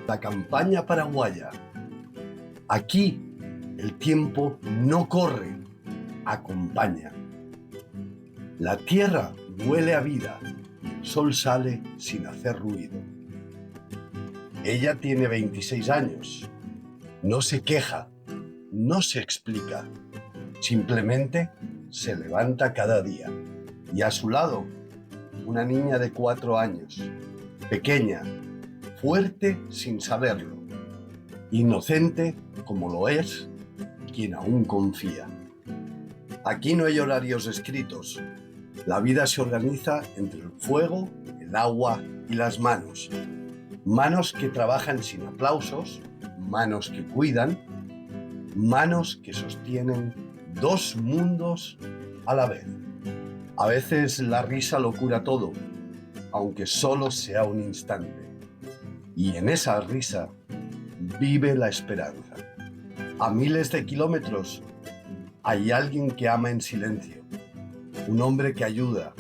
La campaña paraguaya. Aquí el tiempo no corre, acompaña. La tierra huele a vida y el sol sale sin hacer ruido. Ella tiene 26 años. No se queja, no se explica. Simplemente se levanta cada día. Y a su lado, una niña de 4 años, pequeña, fuerte sin saberlo, inocente como lo es quien aún confía. Aquí no hay horarios escritos. La vida se organiza entre el fuego, el agua y las manos. Manos que trabajan sin aplausos, manos que cuidan, manos que sostienen dos mundos a la vez. A veces la risa lo cura todo, aunque solo sea un instante. Y en esa risa vive la esperanza. A miles de kilómetros hay alguien que ama en silencio, un hombre que ayuda,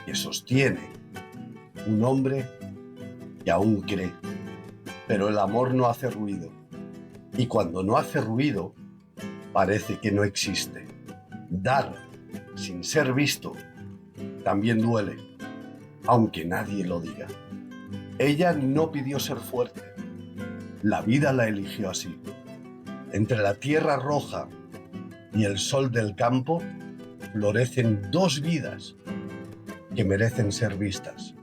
que sostiene, un hombre que aún cree. Pero el amor no hace ruido, y cuando no hace ruido, parece que no existe. Dar sin ser visto también duele, aunque nadie lo diga. Ella no pidió ser fuerte, la vida la eligió así. Entre la tierra roja y el sol del campo florecen dos vidas que merecen ser vistas.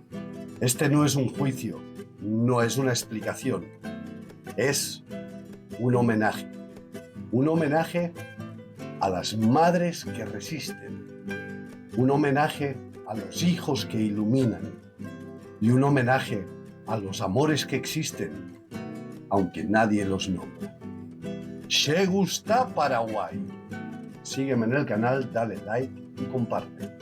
Este no es un juicio, no es una explicación, es un homenaje. Un homenaje a las madres que resisten, un homenaje a los hijos que iluminan y un homenaje a los amores que existen, aunque nadie los nombra. Che gusta Paraguay. Sígueme en el canal, dale like y comparte.